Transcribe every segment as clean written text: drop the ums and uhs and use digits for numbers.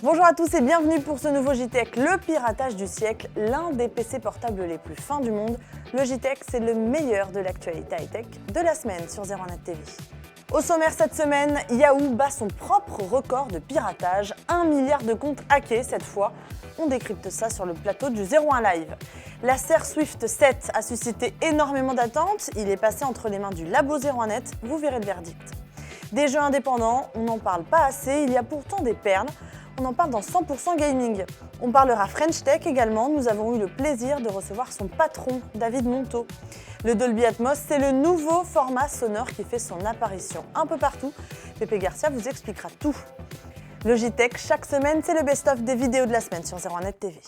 Bonjour à tous et bienvenue pour ce nouveau JTech, le piratage du siècle, l'un des PC portables les plus fins du monde. Le JTech, c'est le meilleur de l'actualité high-tech de la semaine sur 01net TV. Au sommaire cette semaine, Yahoo bat son propre record de piratage, 1 milliard de comptes hackés cette fois. On décrypte ça sur le plateau du 01 Live. L'Acer Swift 7 a suscité énormément d'attentes, il est passé entre les mains du labo 01net, vous verrez le verdict. Des jeux indépendants, on n'en parle pas assez, il y a pourtant des perles. On en parle dans 100% Gaming. On parlera French Tech également, nous avons eu le plaisir de recevoir son patron, David Monteau. Le Dolby Atmos, c'est le nouveau format sonore qui fait son apparition un peu partout. Pépé Garcia vous expliquera tout. Le JTech, chaque semaine, c'est le best-of des vidéos de la semaine sur 01net TV.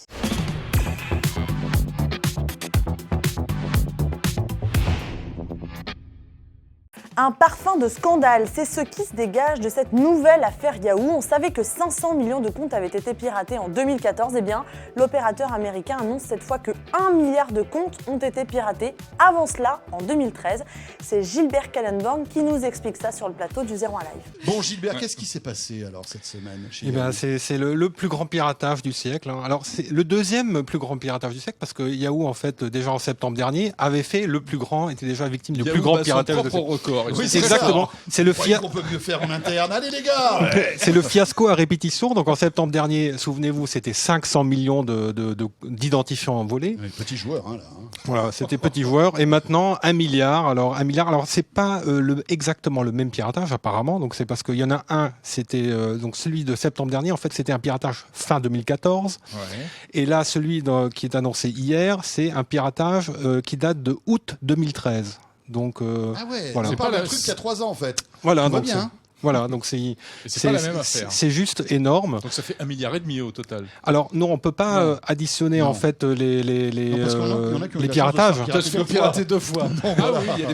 Un parfum de scandale, c'est ce qui se dégage de cette nouvelle affaire Yahoo. On savait que 500 millions de comptes avaient été piratés en 2014. Eh bien, l'opérateur américain annonce cette fois que 1 milliard de comptes ont été piratés. Avant cela, en 2013, c'est Gilbert Kallenborn qui nous explique ça sur le plateau du 01 Live. Bon Gilbert, qu'est-ce qui s'est passé alors cette semaine chez C'est le plus grand piratage du siècle. Alors c'est le deuxième plus grand piratage du siècle parce que Yahoo en fait déjà en septembre dernier avait fait le plus grand, était déjà victime du plus grand piratage du siècle. Record. Oui, c'est exactement. C'est le on peut mieux faire en interne. Allez les gars. C'est le fiasco à répétition. Donc en septembre dernier, souvenez-vous, c'était 500 millions d'identifiants volés. Petit joueur là. Voilà, c'était petit joueur. Et maintenant 1 milliard. Alors c'est pas exactement le même piratage apparemment. Donc c'est parce qu'il y en a un, c'était donc celui de septembre dernier. En fait, c'était un piratage fin 2014. Ouais. Et là, celui qui est annoncé hier, c'est un piratage qui date de août 2013. Donc, ah ouais, voilà. C'est pas le truc qui a 3 ans en fait. Voilà, donc bien. Voilà, donc c'est pas la même affaire. C'est juste énorme. Donc ça fait 1,5 milliard au total. Alors non, on peut pas additionner en fait les piratages. Parce qu'on piraté 2 fois. Voilà. Oui, il y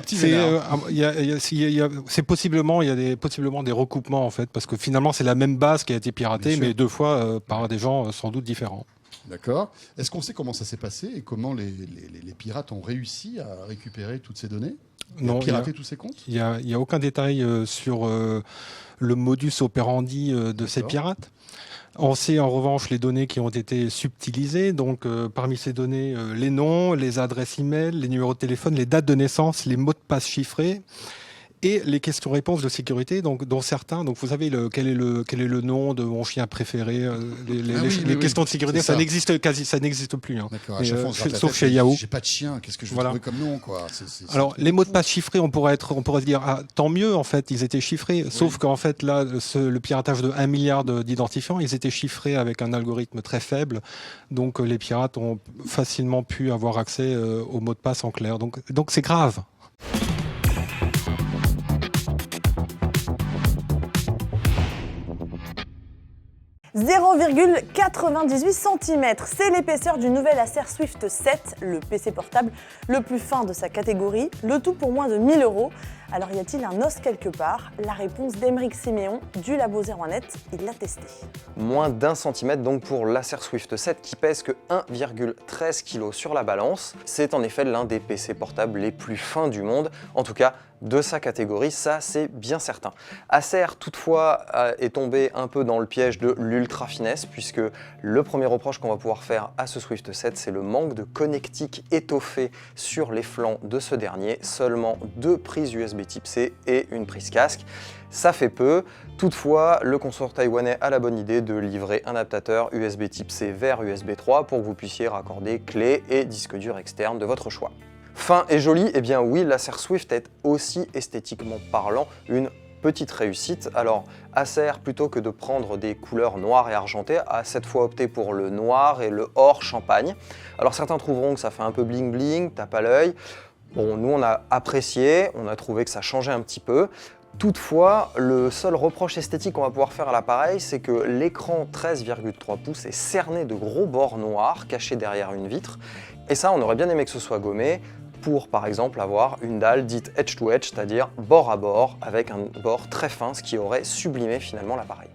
a des petits c'est possiblement des recoupements en fait parce que finalement c'est la même base qui a été piratée mais 2 fois par des gens sans doute différents. D'accord. Est-ce qu'on sait comment ça s'est passé et comment les pirates ont réussi à récupérer toutes ces données et à pirater tous ces comptes? Il y a aucun détail sur le modus operandi de ces pirates. On sait en revanche les données qui ont été subtilisées. Donc parmi ces données, les noms, les adresses e-mail, les numéros de téléphone, les dates de naissance, les mots de passe chiffrés. Et les questions-réponses de sécurité, donc dont certains, donc vous savez quel est le nom de mon chien préféré, les questions de sécurité, ça n'existe plus. Hein. D'accord. À chaque fois, sauf chez Yahoo. J'ai pas de chien, qu'est-ce que je vais trouver comme nom quoi. Alors les mots de passe chiffrés, on pourrait se dire tant mieux en fait, ils étaient chiffrés. Oui. Sauf qu'en fait là, le piratage de 1 milliard d'identifiants, ils étaient chiffrés avec un algorithme très faible, donc les pirates ont facilement pu avoir accès aux mots de passe en clair. Donc c'est grave. 0,98 cm, c'est l'épaisseur du nouvel Acer Swift 7, le PC portable le plus fin de sa catégorie, le tout pour moins de 1 000 €. Alors y a-t-il un os quelque part? La réponse d'Aymeric Siméon du Labo 01net, il l'a testé. Moins d'1 centimètre donc pour l'Acer Swift 7 qui pèse que 1,13 kg sur la balance. C'est en effet l'un des PC portables les plus fins du monde, en tout cas de sa catégorie, ça c'est bien certain. Acer toutefois est tombé un peu dans le piège de l'ultra finesse puisque le premier reproche qu'on va pouvoir faire à ce Swift 7 c'est le manque de connectique étoffé sur les flancs de ce dernier, seulement 2 prises USB Type C et une prise casque. Ça fait peu, toutefois le constructeur taïwanais a la bonne idée de livrer un adaptateur USB Type C vers USB 3 pour que vous puissiez raccorder clé et disque dur externe de votre choix. Fin et joli, eh bien oui, l'Acer Swift est aussi esthétiquement parlant une petite réussite. Alors Acer, plutôt que de prendre des couleurs noires et argentées, a cette fois opté pour le noir et le or champagne. Alors certains trouveront que ça fait un peu bling bling, tape à l'œil. Bon, nous on a apprécié, on a trouvé que ça changeait un petit peu. Toutefois, le seul reproche esthétique qu'on va pouvoir faire à l'appareil, c'est que l'écran 13,3 pouces est cerné de gros bords noirs cachés derrière une vitre. Et ça, on aurait bien aimé que ce soit gommé pour, par exemple, avoir une dalle dite edge-to-edge, c'est-à-dire bord à bord, avec un bord très fin, ce qui aurait sublimé finalement l'appareil.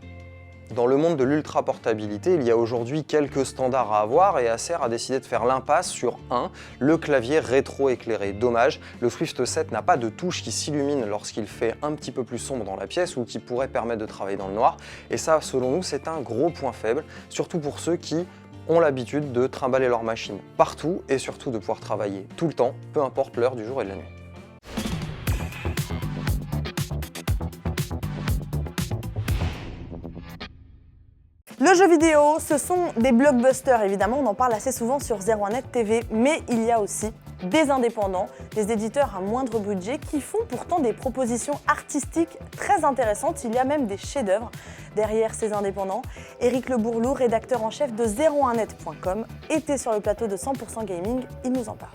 Dans le monde de l'ultra-portabilité, il y a aujourd'hui quelques standards à avoir et Acer a décidé de faire l'impasse sur le clavier rétro-éclairé. Dommage, le Swift 7 n'a pas de touche qui s'illumine lorsqu'il fait un petit peu plus sombre dans la pièce ou qui pourrait permettre de travailler dans le noir. Et ça, selon nous, c'est un gros point faible, surtout pour ceux qui ont l'habitude de trimballer leur machine partout et surtout de pouvoir travailler tout le temps, peu importe l'heure du jour et de la nuit. Le jeu vidéo, ce sont des blockbusters évidemment, on en parle assez souvent sur 01net TV, mais il y a aussi des indépendants, des éditeurs à moindre budget qui font pourtant des propositions artistiques très intéressantes. Il y a même des chefs-d'œuvre derrière ces indépendants. Éric Le Bourlou, rédacteur en chef de 01net.com, était sur le plateau de 100% Gaming, il nous en parle.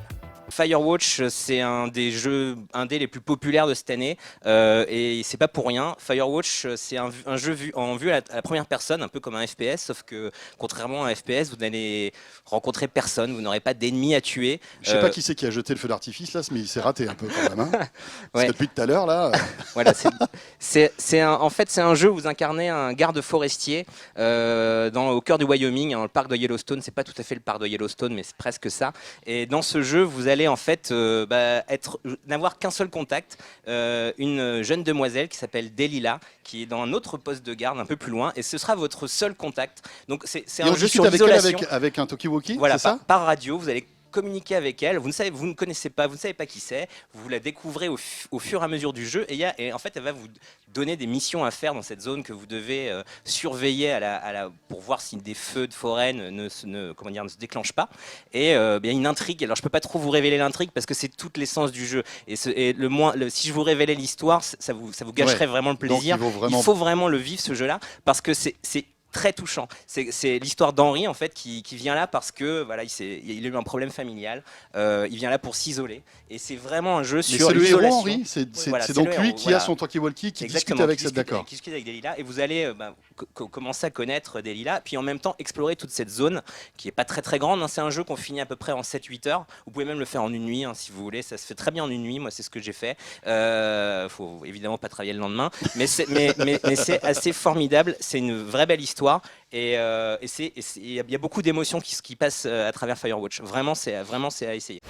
Firewatch, c'est un des jeux indés les plus populaires de cette année et c'est pas pour rien. Firewatch, c'est un jeu en vue à la première personne, un peu comme un FPS, sauf que contrairement à un FPS, vous n'allez rencontrer personne, vous n'aurez pas d'ennemis à tuer. Je sais pas qui c'est qui a jeté le feu d'artifice là, mais il s'est raté un peu quand même. Hein. Parce Ouais. que depuis tout à l'heure là. Voilà, en fait, c'est un jeu où vous incarnez un garde forestier au cœur du Wyoming, le parc de Yellowstone. C'est pas tout à fait le parc de Yellowstone, mais c'est presque ça. Et dans ce jeu, vous allez en fait n'avoir qu'un seul contact, une jeune demoiselle qui s'appelle Delilah, qui est dans un autre poste de garde un peu plus loin, et ce sera votre seul contact. Donc c'est un jeu sur l'isolation. Avec un talkie-walkie, Voilà, c'est ça par radio, vous allez communiquer avec elle, vous ne connaissez pas, vous ne savez pas qui c'est, vous la découvrez au fur et à mesure du jeu et en fait elle va vous donner des missions à faire dans cette zone que vous devez surveiller pour voir si des feux de forêt ne se déclenchent pas. Et il y a une intrigue, alors je peux pas trop vous révéler l'intrigue parce que c'est toute l'essence du jeu et si je vous révélais l'histoire, ça vous gâcherait vraiment le plaisir. Donc, il faut vraiment le vivre ce jeu-là parce que c'est très touchant. C'est l'histoire d'Henri en fait qui vient là parce que voilà, il a eu un problème familial. Il vient là pour s'isoler et c'est vraiment un jeu sur l'isolation. C'est le héros Henri, c'est donc lui qui a son talkie-walkie qui discute avec cette d'accord. Qui discute avec Delilah et vous allez commencer à connaître Delilah puis en même temps explorer toute cette zone qui est pas très très grande. Hein. C'est un jeu qu'on finit à peu près en 7-8 heures. Vous pouvez même le faire en une nuit si vous voulez. Ça se fait très bien en une nuit. Moi c'est ce que j'ai fait. Faut évidemment pas travailler le lendemain, mais c'est assez formidable. C'est une vraie belle histoire. Et il y a beaucoup d'émotions qui passent à travers Firewatch. Vraiment, c'est à essayer.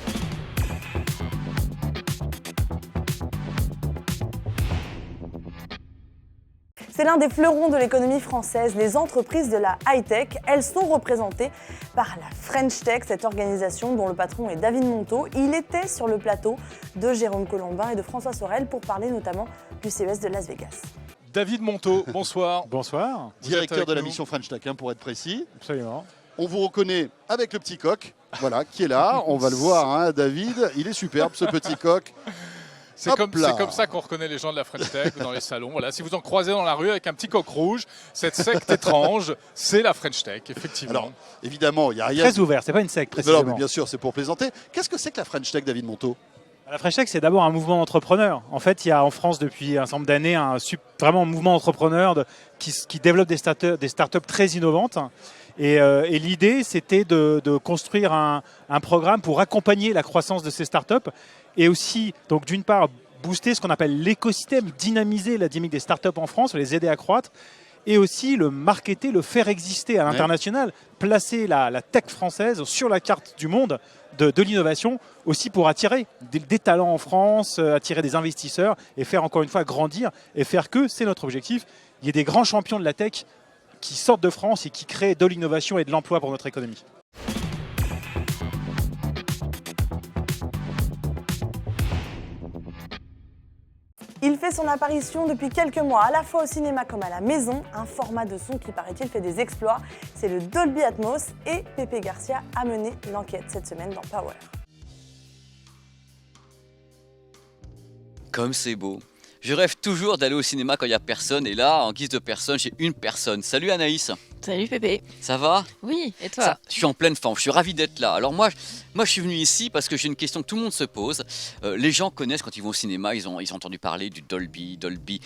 C'est l'un des fleurons de l'économie française, les entreprises de la high-tech. Elles sont représentées par la French Tech, cette organisation dont le patron est David Monteau. Il était sur le plateau de Jérôme Colombin et de François Sorel pour parler notamment du CES de Las Vegas. David Monteau, bonsoir. Bonsoir. Directeur de la mission French Tech, pour être précis. Absolument. On vous reconnaît avec le petit coq, voilà, qui est là. On va le voir, hein, David. Il est superbe, ce petit coq. C'est comme ça qu'on reconnaît les gens de la French Tech dans les salons. Voilà, si vous en croisez dans la rue avec un petit coq rouge, cette secte étrange, c'est la French Tech, effectivement. Alors, évidemment, il n'y a rien. Très ouvert, c'est pas une secte précisément. Non, mais bien sûr, c'est pour plaisanter. Qu'est-ce que c'est que la French Tech, David Monteau ? La French Tech, c'est d'abord un mouvement d'entrepreneurs. En fait, il y a en France depuis un certain nombre d'années vraiment un mouvement d'entrepreneurs qui développe des startups très innovantes. Et l'idée, c'était de construire un programme pour accompagner la croissance de ces startups et aussi, donc d'une part, booster ce qu'on appelle l'écosystème, dynamiser la dynamique des startups en France, les aider à croître, et aussi le marketer, le faire exister à l'international, placer la tech française sur la carte du monde de l'innovation, aussi pour attirer des talents en France, attirer des investisseurs et faire encore une fois grandir et faire que, c'est notre objectif, il y ait des grands champions de la tech qui sortent de France et qui créent de l'innovation et de l'emploi pour notre économie. Il fait son apparition depuis quelques mois, à la fois au cinéma comme à la maison, un format de son qui, paraît-il, fait des exploits. C'est le Dolby Atmos et Pépé Garcia a mené l'enquête cette semaine dans Power. Comme c'est beau. Je rêve toujours d'aller au cinéma quand il n'y a personne, et là, en guise de personne, j'ai une personne. Salut Anaïs. Salut Pépé. Ça va? Oui, et toi? Je suis en pleine forme, je suis ravi d'être là. Alors moi, je suis venu ici parce que j'ai une question que tout le monde se pose. Les gens connaissent quand ils vont au cinéma, ils ont entendu parler du Dolby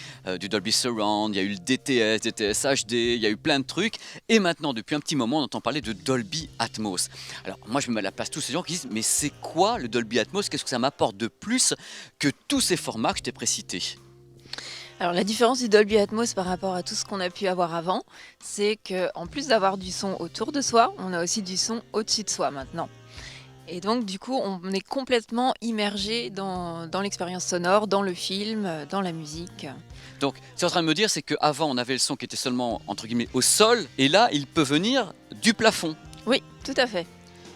Surround, il y a eu le DTS HD, il y a eu plein de trucs. Et maintenant, depuis un petit moment, on entend parler de Dolby Atmos. Alors moi, je me mets à la place de tous ces gens qui disent, mais c'est quoi le Dolby Atmos? Qu'est-ce que ça m'apporte de plus que tous ces formats que je t'ai précités? Alors la différence du Dolby Atmos par rapport à tout ce qu'on a pu avoir avant, c'est qu'en plus d'avoir du son autour de soi, on a aussi du son au-dessus de soi maintenant. Et donc du coup, on est complètement immergé dans l'expérience sonore, dans le film, dans la musique. Donc, ce que tu es en train de me dire, c'est qu'avant, on avait le son qui était seulement, entre guillemets, au sol, et là, il peut venir du plafond. Oui, tout à fait.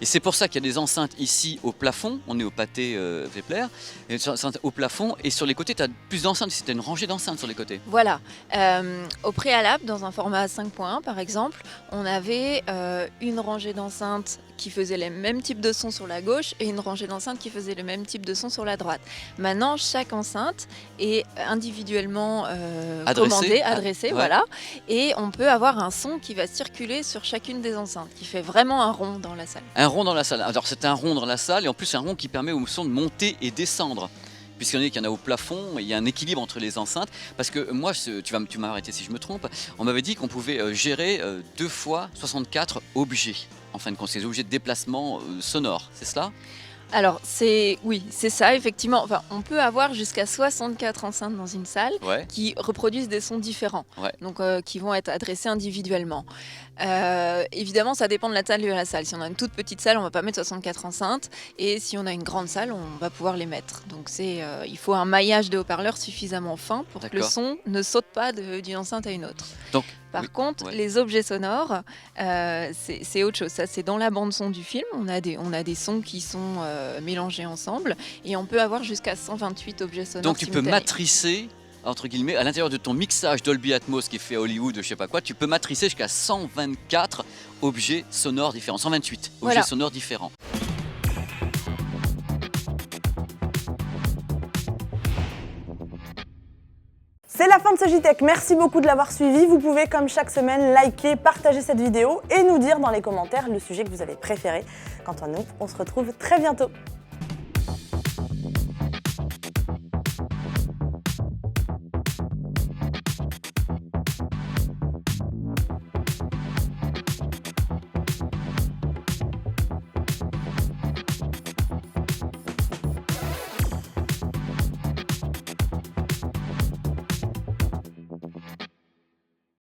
Et c'est pour ça qu'il y a des enceintes ici au plafond, on est au pâté Vepler, et des enceintes au plafond, et sur les côtés, tu as plus d'enceintes, c'était une rangée d'enceintes sur les côtés. Voilà. Au préalable, dans un format 5.1 par exemple, on avait une rangée d'enceintes qui faisait le même type de son sur la gauche et une rangée d'enceintes qui faisait le même type de son sur la droite. Maintenant, chaque enceinte est individuellement commandée, adressée, ouais. voilà, et on peut avoir un son qui va circuler sur chacune des enceintes, qui fait vraiment un rond dans la salle. Un rond dans la salle. Alors c'est un rond dans la salle, et en plus c'est un rond qui permet au son de monter et descendre. Puisqu'il y en a au plafond, il y a un équilibre entre les enceintes. Parce que moi, tu m'as arrêté si je me trompe, on m'avait dit qu'on pouvait gérer 2 fois 64 objets. En fin de compte, ces objets de déplacement sonore, c'est cela ? Alors, oui, c'est ça, effectivement. Enfin, on peut avoir jusqu'à 64 enceintes dans une salle qui reproduisent des sons différents, donc qui vont être adressés individuellement. Évidemment, ça dépend de la taille de la salle. Si on a une toute petite salle, on ne va pas mettre 64 enceintes. Et si on a une grande salle, on va pouvoir les mettre. Donc, il faut un maillage de haut-parleurs suffisamment fin pour que le son ne saute pas d'une enceinte à une autre. Donc, Par contre, les objets sonores, c'est autre chose. Ça, c'est dans la bande-son du film. On a des sons qui sont mélangés ensemble. Et on peut avoir jusqu'à 128 objets sonores. Donc, tu peux matricer, entre guillemets, à l'intérieur de ton mixage Dolby Atmos qui est fait à Hollywood, je sais pas quoi, tu peux matricer jusqu'à 124 objets sonores différents, 128 objets sonores différents. C'est la fin de ce JTech, merci beaucoup de l'avoir suivi. Vous pouvez, comme chaque semaine, liker, partager cette vidéo et nous dire dans les commentaires le sujet que vous avez préféré. Quant à nous, on se retrouve très bientôt.